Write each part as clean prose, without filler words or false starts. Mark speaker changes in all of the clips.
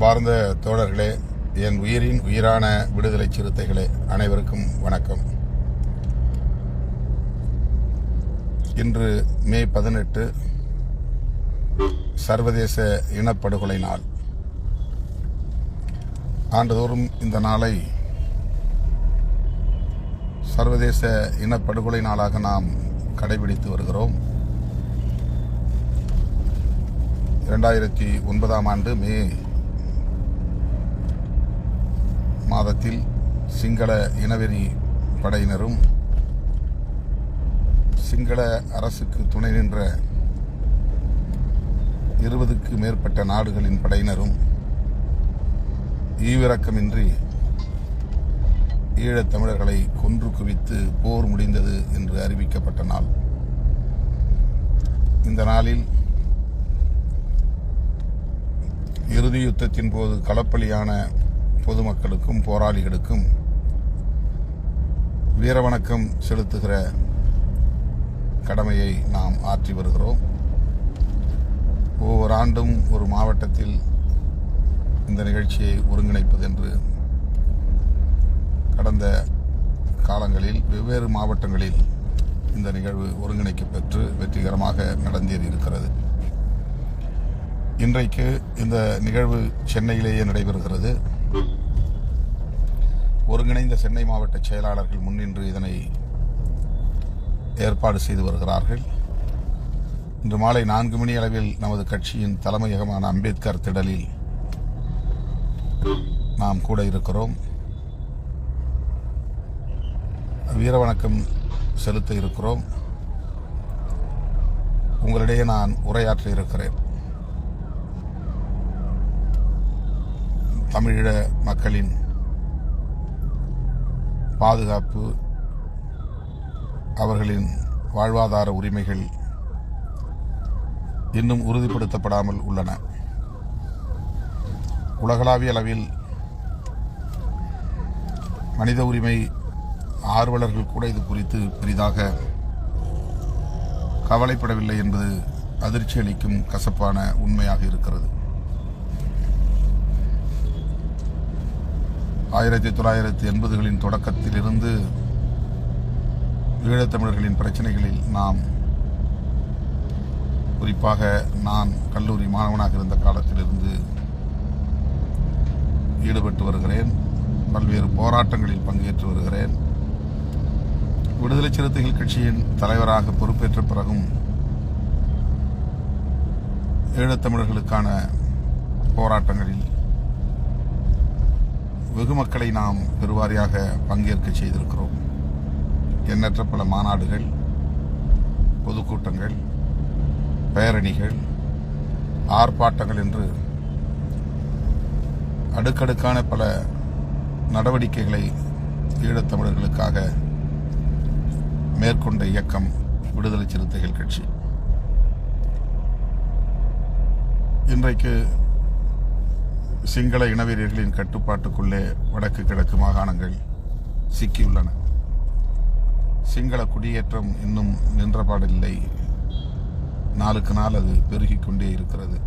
Speaker 1: அன்பார்ந்த தோழர்களே, என் உயிரின் உயிரான விடுதலை சிறுத்தைகளே, அனைவருக்கும் வணக்கம். இன்று மே 18 சர்வதேச இனப்படுகொலை நாள். ஆண்டுதோறும் இந்த நாளை சர்வதேச இனப்படுகொலை நாளாக நாம் கடைபிடித்து வருகிறோம். 2009ஆம் ஆண்டு மே மாதத்தில் சிங்கள இனவெறி படையினரும் சிங்கள அரசுக்கு துணை நின்ற 20க்கு மேற்பட்ட நாடுகளின் படையினரும் ஈவிரக்கமின்றி ஈழத் தமிழர்களை கொன்று குவித்து போர் முடிந்தது என்று அறிவிக்கப்பட்ட நாள். இந்த நாளில் இறுதி யுத்தத்தின் போது களப்பலியான பொதுமக்களுக்கும் போராளிகளுக்கும் வீரவணக்கம் செலுத்துகிற கடமையை நாம் ஆற்றி வருகிறோம். ஒவ்வொரு ஆண்டும் ஒரு மாவட்டத்தில் இந்த நிகழ்ச்சியை ஒருங்கிணைப்பது என்று கடந்த காலங்களில் வெவ்வேறு மாவட்டங்களில் இந்த நிகழ்வு ஒருங்கிணைக்கப்பெற்று வெற்றிகரமாக நடந்தேறி இருக்கிறது. இன்றைக்கு இந்த நிகழ்வு சென்னையிலேயே நடைபெறுகிறது. ஒருங்கிணைந்த சென்னை மாவட்ட செயலாளர்கள் முன்னின்று இதனை ஏற்பாடு செய்து வருகிறார்கள். இன்று மாலை 4 மணி அளவில் நமது கட்சியின் தலைமையகமான அம்பேத்கர் திடலில் நாம் கூட இருக்கிறோம். வீரவணக்கம் செலுத்த இருக்கிறோம். உங்களிடையே நான் உரையாற்ற இருக்கிறேன். தமிழீழ மக்களின் பாதுகாப்பு, அவர்களின் வாழ்வாதார உரிமைகள் இன்னும் உறுதிப்படுத்தப்படாமல் உள்ளன. உலகளாவிய அளவில் மனித உரிமை ஆர்வலர்கள் கூட இது குறித்து பெரிதாக கவலைப்படவில்லை என்பது அதிர்ச்சி அளிக்கும் கசப்பான உண்மையாக இருக்கிறது. 1980களின் தொடக்கத்திலிருந்து ஈழத்தமிழர்களின் பிரச்சனைகளில் நாம், குறிப்பாக நான் கல்லூரி மாணவனாக இருந்த காலத்திலிருந்து ஈடுபட்டு வருகிறேன். பல்வேறு போராட்டங்களில் பங்கேற்று வருகிறேன். விடுதலை சிறுத்தைகள் கட்சியின் தலைவராக பொறுப்பேற்ற பிறகும் ஈழத்தமிழர்களுக்கான போராட்டங்களில் வெகு மக்களை நாம் பெருவாரியாக பங்கேற்க செய்திருக்கிறோம். எண்ணற்ற பல மாநாடுகள், பொதுக்கூட்டங்கள், பேரணிகள், ஆர்ப்பாட்டங்கள் என்று அடுக்கடுக்கான பல நடவடிக்கைகளை ஈழத்தமிழர்களுக்காக மேற்கொண்ட இயக்கம் விடுதலை சிறுத்தைகள் கட்சி. இன்றைக்கு சிங்கள இனவீரர்களின் கட்டுப்பாட்டுக்குள்ளே வடக்கு கிழக்கு மாகாணங்கள் சிக்கியுள்ளன. சிங்கள குடியேற்றம் இன்னும் நின்றபாடில்லை. நாளுக்கு நாள் அது பெருகிக் கொண்டே இருக்கிறது.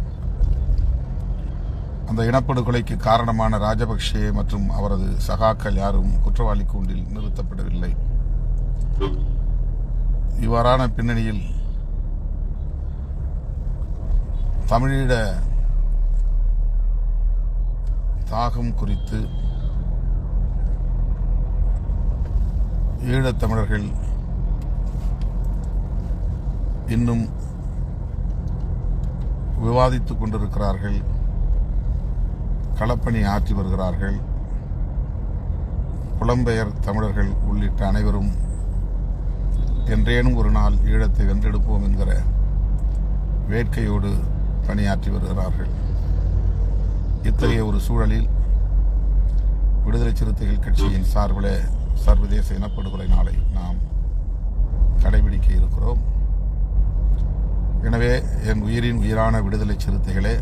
Speaker 1: அந்த இனப்படுகொலைக்கு காரணமான ராஜபக்சே மற்றும் அவரது சகாக்கள் யாரும் குற்றவாளி கூண்டில் நிறுத்தப்படவில்லை. இவ்வாறான பின்னணியில் தமிழீழ தாகம் குறித்து ஈழத்தமிழர்கள் இன்னும் விவாதித்துக் கொண்டிருக்கிறார்கள், களப்பணி ஆற்றி வருகிறார்கள். புலம்பெயர் தமிழர்கள் உள்ளிட்ட அனைவரும் என்றேனும் ஒரு நாள் ஈழத்தை வென்றெடுப்போம் என்கிற வேட்கையோடு பணியாற்றி வருகிறார்கள். இத்தகைய ஒரு சூழலில் விடுதலை சிறுத்தைகள் கட்சியின் சார்பில் சர்வதேச இனப்படுகொலை நாளை நாம் கடைபிடிக்க இருக்கிறோம். எனவே என் உயிரின் உயிரான விடுதலை சிறுத்தைகளே,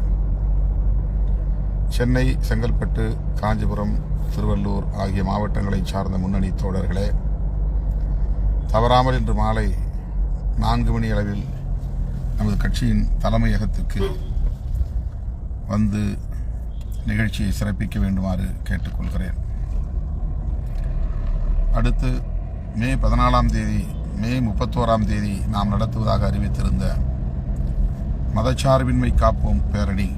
Speaker 1: சென்னை, செங்கல்பட்டு, காஞ்சிபுரம், திருவள்ளூர் ஆகிய மாவட்டங்களை சார்ந்த முன்னணி தோழர்களே, தவறாமல் இன்று மாலை 4 மணி அளவில் நமது கட்சியின் தலைமையகத்திற்கு வந்து நிகழ்ச்சியை சிறப்பிக்க வேண்டுமாறு கேட்டுக்கொள்கிறேன். அடுத்து மே 14ஆம் தேதி, மே 31ஆம் தேதி நாம் நடத்துவதாக அறிவித்திருந்த மதச்சார்பின்மை காப்போம் பேரணி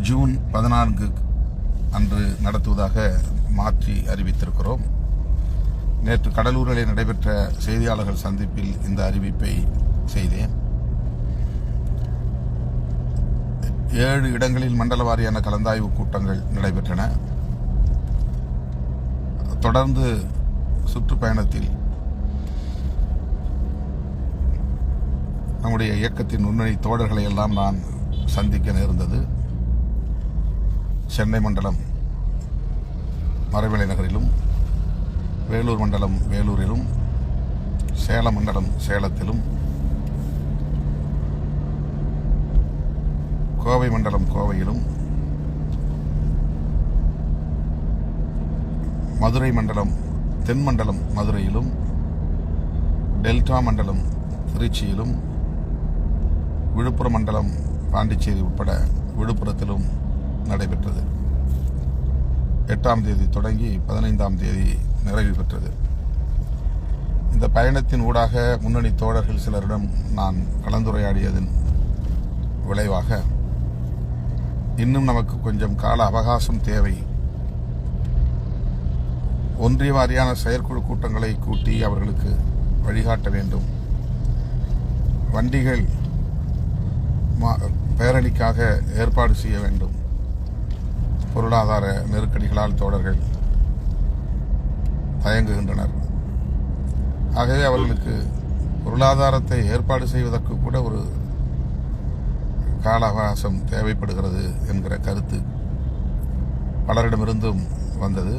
Speaker 1: ஜூன் 14 அன்று நடத்துவதாக மாற்றி அறிவித்திருக்கிறோம். நேற்று கடலூரில் நடைபெற்ற செய்தியாளர்கள் சந்திப்பில் இந்த அறிவிப்பை செய்தேன். 7 இடங்களில் மண்டல வாரியான கலந்தாய்வு கூட்டங்கள் நடைபெற்றன. தொடர்ந்து சுற்றுப்பயணத்தில் நம்முடைய இயக்கத்தின் முன்னணி தோழர்களை எல்லாம் நான் சந்திக்க நேர்ந்தது. சென்னை மண்டலம் மறைமலை நகரிலும், வேலூர் மண்டலம் வேலூரிலும், சேலம் மண்டலம் சேலத்திலும், கோவை மண்டலம் கோவையிலும், மதுரை மண்டலம் தென் மண்டலம் மதுரையிலும், டெல்டா மண்டலம் திருச்சியிலும், விழுப்புரம் மண்டலம் பாண்டிச்சேரி உட்பட விழுப்புரத்திலும் நடைபெற்றது. 8ஆம் தேதி தொடங்கி 15ஆம் தேதி நிறைவு பெற்றது. இந்த பயணத்தின் ஊடாக முன்னணி தோழர்கள் சிலரிடம் நான் கலந்துரையாடியதன் விளைவாக இன்னும் நமக்கு கொஞ்சம் கால அவகாசம் தேவை. ஒன்றிய வாரியான செயற்குழு கூட்டங்களை கூட்டி அவர்களுக்கு வழிகாட்ட வேண்டும். வண்டிகள் பேரணிக்காக ஏற்பாடு செய்ய வேண்டும். பொருளாதார நெருக்கடிகளால் தோழர்கள் தயங்குகின்றனர். ஆகவே அவர்களுக்கு பொருளாதாரத்தை ஏற்பாடு செய்வதற்கு கூட ஒரு கால அவகாசம் தேவைப்படுகிறது என்கிற கருத்து பலரிடமிருந்தும் வந்தது.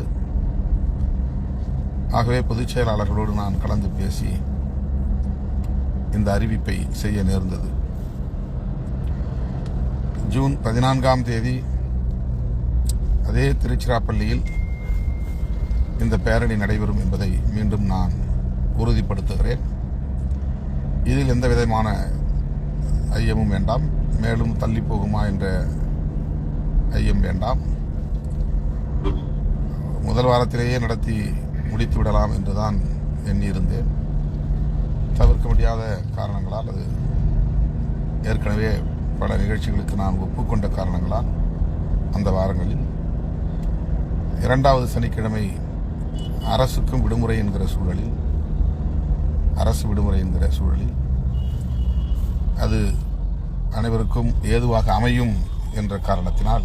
Speaker 1: ஆகவே பொதுச் செயலாளர்களோடு நான் கலந்து பேசி இந்த அறிவிப்பை செய்ய நேர்ந்தது. ஜூன் 14ஆம் தேதி அதே திருச்சிராப்பள்ளியில் இந்த பேரணி நடைபெறும் என்பதை மீண்டும் நான் உறுதிப்படுத்துகிறேன். இதில் எந்த விதமான ஐயமும் வேண்டாம். மேலும் தள்ளி போகுமா என்ற ஐயம் வேண்டாம். முதல் வாரத்திலேயே நடத்தி முடித்து விடலாம் என்றுதான் எண்ணியிருந்தேன். தவிர்க்க முடியாத காரணங்களால், அது ஏற்கனவே பல நிகழ்ச்சிகளுக்கு நான் ஒப்புக்கொண்ட காரணங்களால் அந்த வாரங்களில் 2வது சனிக்கிழமை அரசுக்கும் விடுமுறை என்கிற சூழலில், அரசு விடுமுறை என்கிற சூழலில் அது அனைவருக்கும் ஏதுவாக அமையும் என்ற காரணத்தினால்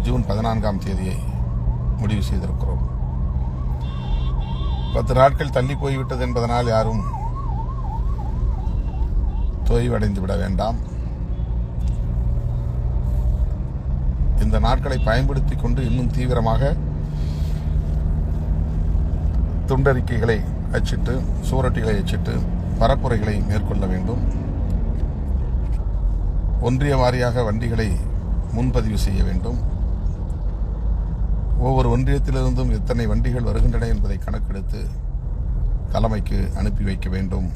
Speaker 1: ஜூன் 14ஆம் தேதியை முடிவு செய்திருக்கிறோம். 10 நாட்கள் தள்ளி போய்விட்டது என்பதனால் யாரும் தொய்வடைந்து விட வேண்டாம். இந்த நாட்களை பயன்படுத்திக் கொண்டு இன்னும் தீவிரமாக துண்டறிக்கைகளை அச்சிட்டு, சுவரொட்டிகளை அச்சிட்டு பரப்புரைகளை மேற்கொள்ள வேண்டும். ஒன்றிய வாரியாக வண்டிகளை முன்பதிவு செய்ய வேண்டும். ஒவ்வொரு ஒன்றியத்திலிருந்தும் எத்தனை வண்டிகள் வருகின்றன என்பதை கணக்கெடுத்து தலைமைக்கு அனுப்பி வைக்க வேண்டும்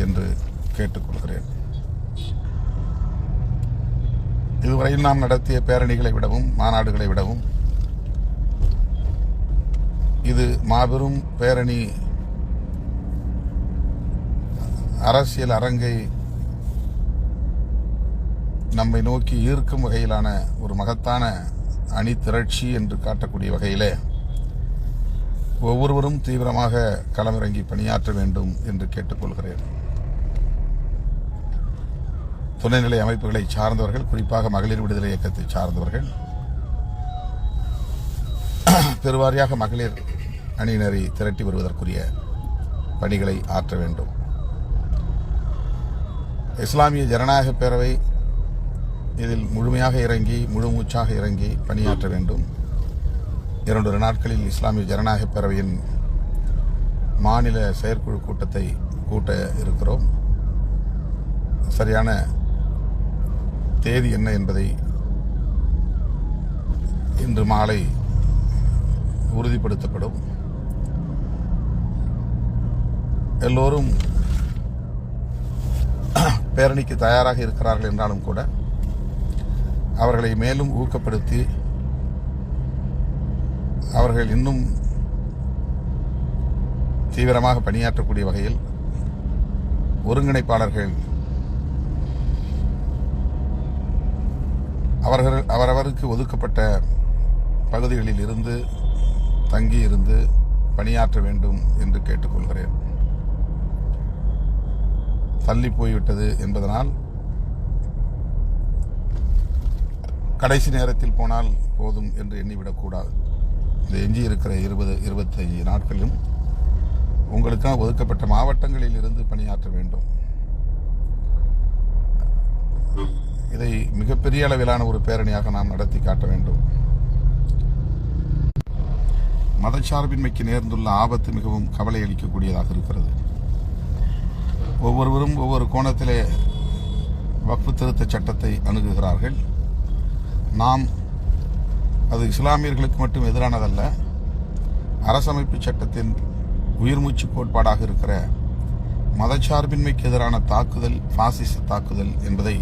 Speaker 1: என்று கேட்டுக்கொள்கிறேன். இதுவரையில் நாம் நடத்திய பேரணிகளை விடவும் மாநாடுகளை விடவும் இது மாபெரும் பேரணி அரசியல் அரங்கை நம்மை நோக்கி ஈர்க்கும் வகையிலான ஒரு மகத்தான அணி திரட்சி என்று காட்டக்கூடிய வகையிலே ஒவ்வொருவரும் தீவிரமாக களமிறங்கி பணியாற்ற வேண்டும் என்று கேட்டுக்கொள்கிறேன். துணைநிலை அமைப்புகளை சார்ந்தவர்கள், குறிப்பாக மகளிர் விடுதலை இயக்கத்தை சார்ந்தவர்கள், பெருவாரியாக மகளிர் அணியினரை திரட்டி வருவதற்குரிய பணிகளை ஆற்ற வேண்டும். இஸ்லாமிய ஜனநாயக பேரவை இதில் முழுமையாக இறங்கி, முழு மூச்சாக இறங்கி பணியாற்ற வேண்டும். 2 நாட்களில் இஸ்லாமிய ஜனநாயக பேரவையின் மாநில செயற்குழு கூட்டத்தை கூட்ட இருக்கிறோம். சரியான தேதி என்ன என்பதை இன்று மாலை உறுதிப்படுத்தப்படும். எல்லோரும் பேரணிக்கு தயாராக இருக்கிறார்கள் என்றாலும் கூட அவர்களை மேலும் ஊக்கப்படுத்தி அவர்கள் இன்னும் தீவிரமாக பணியாற்றக்கூடிய வகையில் ஒருங்கிணைப்பாளர்கள் அவரவருக்கு ஒதுக்கப்பட்ட பகுதிகளில் இருந்து தங்கி இருந்து பணியாற்ற வேண்டும் என்று கேட்டுக்கொள்கிறேன். தள்ளி போய்விட்டது என்பதனால் கடைசி நேரத்தில் போனால் போதும் என்று எண்ணிவிடக்கூடாது. இந்த எஞ்சி இருக்கிற 20-25 நாட்களிலும் உங்களுக்காக ஒதுக்கப்பட்ட மாவட்டங்களில் இருந்து பணியாற்ற வேண்டும். இதை மிகப்பெரிய அளவிலான ஒரு பேரணியாக நாம் நடத்தி காட்ட வேண்டும். மதச்சார்பின்மைக்கு நேர்ந்துள்ள ஆபத்து மிகவும் கவலை அளிக்கக்கூடியதாக இருக்கிறது. ஒவ்வொருவரும் ஒவ்வொரு கோணத்திலே வக்ஃப் திருத்த சட்டத்தை அணுகுகிறார்கள். நாம் அது இஸ்லாமியர்களுக்கு மட்டும் எதிரானதல்ல, அரசமைப்பு சட்டத்தின் உயிர்மூச்சு கோட்பாடாக இருக்கிற மதச்சார்பின்மைக்கு எதிரான தாக்குதல் பாசிச தாக்குதல் என்பதை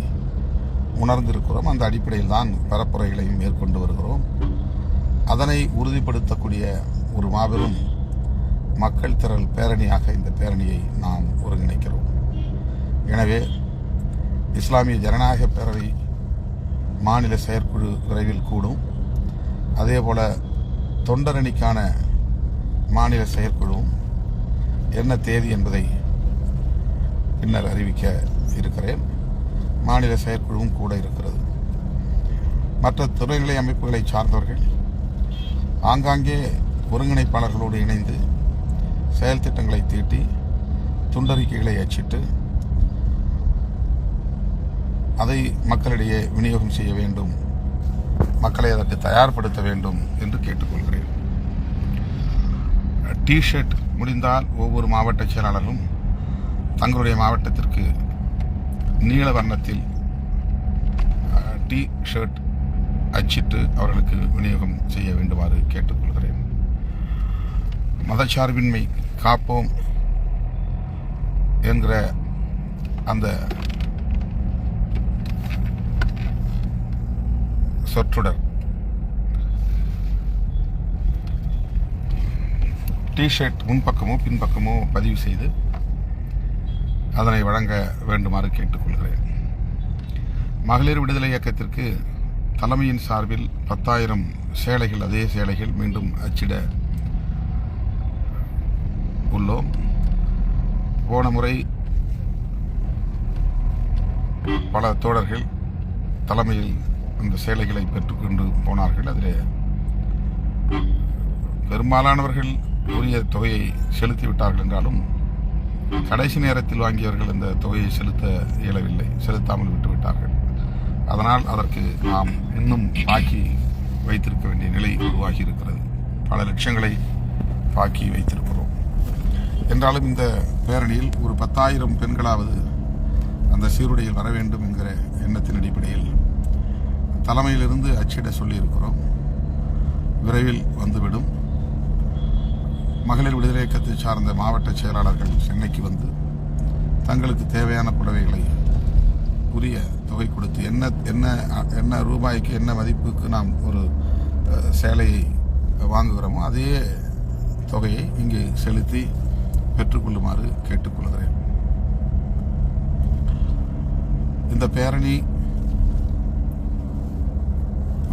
Speaker 1: உணர்ந்திருக்கிறோம். அந்த அடிப்படையில் தான் பரப்புரைகளையும் மேற்கொண்டு வருகிறோம். அதனை உறுதிப்படுத்தக்கூடிய ஒரு மாபெரும் மக்கள் திரள் பேரணியாக இந்த பேரணியை நாம் ஒருங்கிணைக்கிறோம். எனவே இஸ்லாமிய ஜனநாயக பேரவை மாநில செயற்குழு விரைவில் கூடும். அதேபோல தொண்டரணிக்கான மாநில செயற்குழுவும் என்ன தேதி என்பதை பின்னர் அறிவிக்க இருக்கிறேன். மாநில செயற்குழுவும் கூட இருக்கிறது. மற்ற துணைநிலை அமைப்புகளை சார்ந்தவர்கள் ஆங்காங்கே ஒருங்கிணைப்பாளர்களோடு இணைந்து செயல் திட்டங்களை தீட்டி துண்டறிக்கைகளை அச்சிட்டு அதை மக்களிடையே விநியோகம் செய்ய வேண்டும், மக்களை அதற்கு தயார்படுத்த வேண்டும் என்று கேட்டுக்கொள்கிறேன். டிஷர்ட் முடிந்தால் ஒவ்வொரு மாவட்ட செயலாளரும் தங்களுடைய மாவட்டத்திற்கு நீல வண்ணத்தில் டி ஷர்ட் அச்சிட்டு அவர்களுக்கு விநியோகம் செய்ய வேண்டுமாறு கேட்டுக்கொள்கிறேன். மதச்சார்பின்மை காப்போம் என்கிற அந்த சொற்றொடர் டிஷர்ட் முன்பக்கமோ பின்பக்கமோ பதிவு செய்து அதனை வழங்க வேண்டுமாறு கேட்டுக்கொள்கிறேன். மகளிர் விடுதலை இயக்கத்திற்கு தலைமையின் சார்பில் 10,000 சேலைகள், அதே சேலைகள் மீண்டும் அச்சிட உள்ளோம். போன முறை பல தோழர்கள் தலைமையில் அந்த சேலைகளை பெற்றுக்கொண்டு போனார்கள். அதில் பெரும்பாலானவர்கள் உரிய தொகையை செலுத்திவிட்டார்கள் என்றாலும் கடைசி நேரத்தில் வாங்கியவர்கள் இந்த தொகையை செலுத்த இயலவில்லை, செலுத்தாமல் விட்டுவிட்டார்கள். அதனால் அதற்கு நாம் இன்னும் பாக்கி வைத்திருக்க வேண்டிய நிலை உருவாகி இருக்கிறது. பல லட்சங்களை பாக்கி வைத்திருக்கிறோம். என்றாலும் இந்த பேரணியில் ஒரு 10,000 பெண்களாவது அந்த சீருடையில் வர வேண்டும் என்கிற எண்ணத்தின் அடிப்படையில் தலைமையிலிருந்து அச்சிட சொல்லியிருக்கிறோம். விரைவில் வந்துவிடும். மகளிர் விடுதலை இயக்கத்தை சார்ந்த மாவட்ட செயலாளர்கள் சென்னைக்கு வந்து தங்களுக்கு தேவையான புடவைகளை உரிய தொகை கொடுத்து என்ன ரூபாய்க்கு என்ன மதிப்புக்கு நாம் ஒரு சேலையை வாங்குகிறோமோ அதே தொகையை இங்கே செலுத்தி பெற்றுக்கொள்ளுமாறு கேட்டுக்கொள்கிறேன். இந்த பேரணி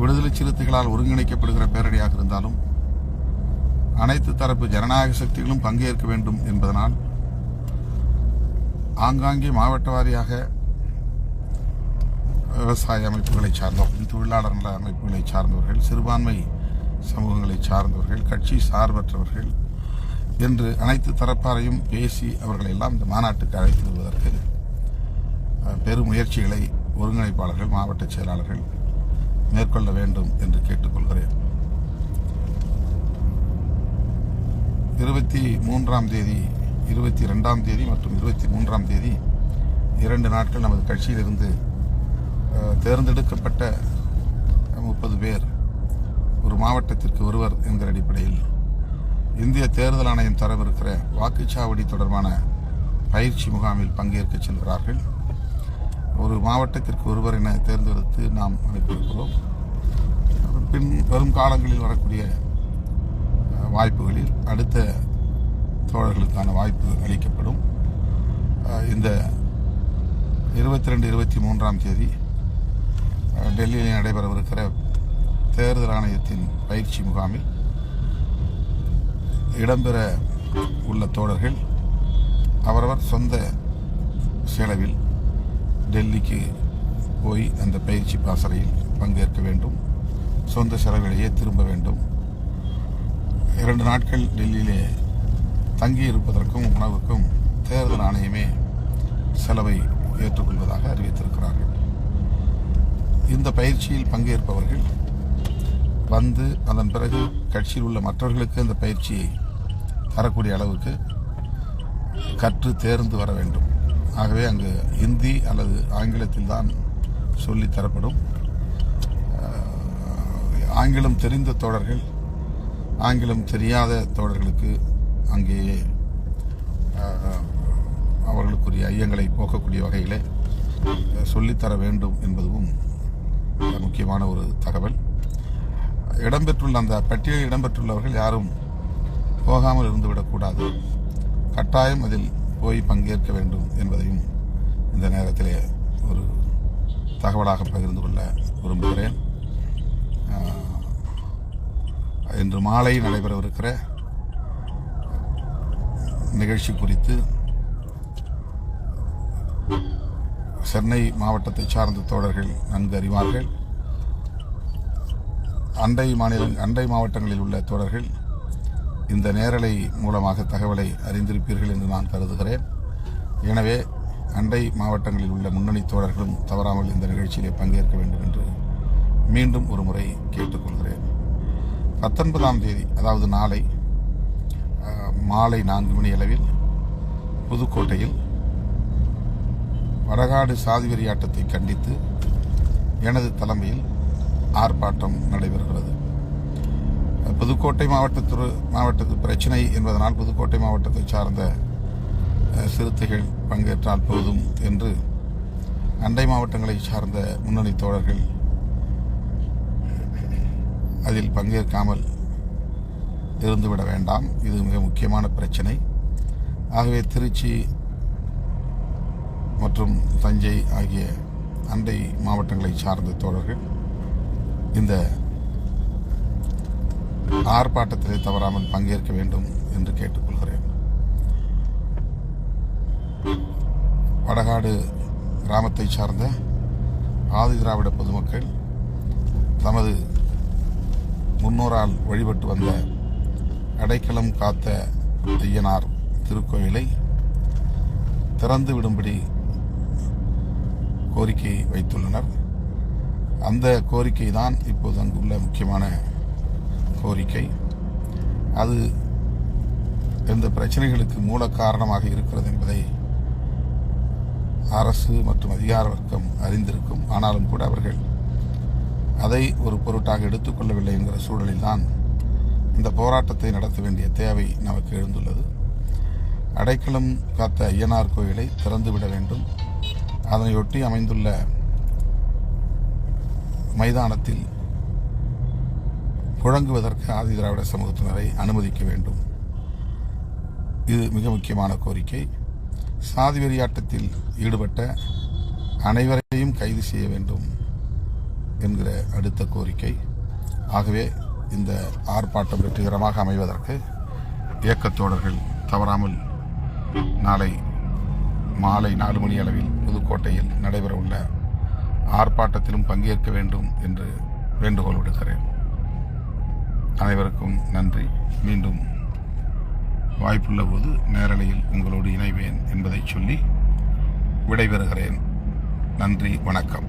Speaker 1: விடுதலை சிறுத்தைகளால் ஒருங்கிணைக்கப்படுகிற பேரணியாக இருந்தாலும் அனைத்து தரப்பு ஜனநாயக சக்திகளும் பங்கேற்க வேண்டும் என்பதனால் ஆங்காங்கே மாவட்ட வாரியாக விவசாய அமைப்புகளை சார்ந்தவர்கள், தொழிலாளர் நல அமைப்புகளை சார்ந்தவர்கள், சிறுபான்மை சமூகங்களை சார்ந்தவர்கள், கட்சி சார்பற்றவர்கள் என்று அனைத்து தரப்பாரையும் பேசி அவர்களை எல்லாம் இந்த மாநாட்டுக்கு அழைத்து வருவதற்கு பெரும் முயற்சிகளை ஒருங்கிணைப்பாளர்கள், மாவட்ட செயலாளர்கள் மேற்கொள்ள வேண்டும் என்று கேட்டுக்கொள்கிறேன். 23ஆம் தேதி, 22ஆம் தேதி மற்றும் 23ஆம் தேதி 2 நாட்கள் நமது கட்சியிலிருந்து தேர்ந்தெடுக்கப்பட்ட 30 பேர் ஒரு மாவட்டத்திற்கு ஒருவர் என்கிற அடிப்படையில் இந்திய தேர்தல் ஆணையம் தரவிருக்கிற வாக்குச்சாவடி தொடர்பான பயிற்சி முகாமில் பங்கேற்க செல்கிறார்கள். ஒரு மாவட்டத்திற்கு ஒருவர் என தேர்ந்தெடுத்து நாம் அனுப்பியிருக்கிறோம். பின் வரும் காலங்களில் வரக்கூடிய வாய்ப்புகளில் அடுத்த தோழர்களுக்கான வாய்ப்பு அளிக்கப்படும். இந்த 22, 23ஆம் தேதி டெல்லியில் நடைபெறவிருக்கிற தேர்தல் ஆணையத்தின் பயிற்சி முகாமில் இடம்பெற உள்ள தோழர்கள் அவரவர் சொந்த செலவில் டெல்லிக்கு போய் அந்த பயிற்சி பாசறையில் பங்கேற்க வேண்டும். சொந்த செலவிலேயே திரும்ப வேண்டும். 2 நாட்கள் டெல்லியிலே தங்கியிருப்பதற்கும் உணவுக்கும் தேர்தல் ஆணையமே செலவை ஏற்றுக்கொள்வதாக அறிவித்திருக்கிறார்கள். இந்த பயிற்சியில் பங்கேற்பவர்கள் வந்து அதன் பிறகு கட்சியில் உள்ள மற்றவர்களுக்கு இந்த பயிற்சியை தரக்கூடிய அளவுக்கு கற்று தேர்ந்து வர வேண்டும். ஆகவே அங்கு இந்தி அல்லது ஆங்கிலத்தில் தான் சொல்லி தரப்படும். ஆங்கிலம் தெரிந்த தோழர்கள், ஆங்கிலம் தெரியாத தோழர்களுக்கு அங்கேயே அவர்களுக்குரிய ஐயங்களை போக்கக்கூடிய வகையில் சொல்லித்தர வேண்டும் என்பதும் முக்கியமான ஒரு தகவல். இடம்பெற்றுள்ள அந்த பட்டியலில் இடம்பெற்றுள்ளவர்கள் யாரும் போகாமல் இருந்துவிடக்கூடாது. கட்டாயம் அதில் போய் பங்கேற்க வேண்டும் என்பதையும் இந்த நேரத்திலே ஒரு தகவலாக பகிர்ந்து கொள்ள விரும்புகிறேன். இன்று மாலை நடைபெறவிருக்கிற நிகழ்ச்சி குறித்து சென்னை மாவட்டத்தை சார்ந்த தோழர்கள் நன்கு அறிவார்கள். அண்டை மாவட்டங்களில் உள்ள தோழர்கள் இந்த நேரலை மூலமாக தகவலை அறிந்திருப்பீர்கள் என்று நான் கருதுகிறேன். எனவே அண்டை மாவட்டங்களில் உள்ள முன்னணி தோழர்களும் தவறாமல் இந்த நிகழ்ச்சியிலே பங்கேற்க வேண்டும் என்று மீண்டும் ஒரு முறை கேட்டுக்கொள்கிறேன். 19ஆம் தேதி, அதாவது நாளை மாலை 4 மணி அளவில் புதுக்கோட்டையில் வடகாடு சாதி வெறியாட்டத்தை கண்டித்து எனது தலைமையில் ஆர்ப்பாட்டம் நடைபெறுகிறது. புதுக்கோட்டை மாவட்டத்து பிரச்சினை என்பதனால் புதுக்கோட்டை மாவட்டத்தை சார்ந்த சிறுத்தைகள் பங்கேற்றால் போதும் என்று அண்டை மாவட்டங்களை சார்ந்த முன்னணி தோழர்கள் அதில் பங்கேற்காமல் இருந்துவிட வேண்டாம். இது மிக முக்கியமான பிரச்சனை. ஆகவே திருச்சி மற்றும் தஞ்சை ஆகிய அண்டை மாவட்டங்களை சார்ந்த தோழர்கள் இந்த ஆர்ப்பாட்டத்திலே தவறாமல் பங்கேற்க வேண்டும் என்று கேட்டுக்கொள்கிறேன். வடகாடு கிராமத்தை சார்ந்த ஆதி திராவிட பொதுமக்கள் தமது முன்னோரால் வழிபட்டு வந்த அடைக்கலம் காத்த ஐயனார் திருக்கோயிலை திறந்து விடும்படி கோரிக்கை வைத்துள்ளனர். அந்த கோரிக்கை தான் இப்போது அங்குள்ள முக்கியமான கோரிக்கை. அது எந்த பிரச்சனைகளுக்கு மூல காரணமாக இருக்கிறது என்பதை அரசு மற்றும் அதிகார வர்க்கம் அறிந்திருக்கும். ஆனாலும் கூட அவர்கள் அதை ஒரு பொருட்டாக எடுத்துக்கொள்ளவில்லை என்கிற சூழலில் தான் இந்த போராட்டத்தை நடத்த வேண்டிய தேவை நமக்கு எழுந்துள்ளது. அடைக்கலம் காத்த ஐயனார் கோயிலை திறந்துவிட வேண்டும். அதனையொட்டி அமைந்துள்ள மைதானத்தில் புழங்குவதற்கு ஆதி திராவிட சமூகத்தினரை அனுமதிக்க வேண்டும். இது மிக முக்கியமான கோரிக்கை. சாதி வெறியாட்டத்தில் ஈடுபட்ட அனைவரையும் கைது செய்ய வேண்டும் என்கிற அடுத்த கோரிக்கை. ஆகவே இந்த ஆர்ப்பாட்டம் வெற்றிகரமாக அமைவதற்கு இயக்கத்தோழர்கள் தவறாமல் நாளை மாலை 4 மணி அளவில் புதுக்கோட்டையில் நடைபெறவுள்ள ஆர்ப்பாட்டத்திலும் பங்கேற்க வேண்டும் என்று வேண்டுகோள் விடுக்கிறேன். அனைவருக்கும் நன்றி. மீண்டும் வாய்ப்புள்ள போது நேரலையில் உங்களோடு இணைவேன் என்பதை சொல்லி விடைபெறுகிறேன். நன்றி, வணக்கம்.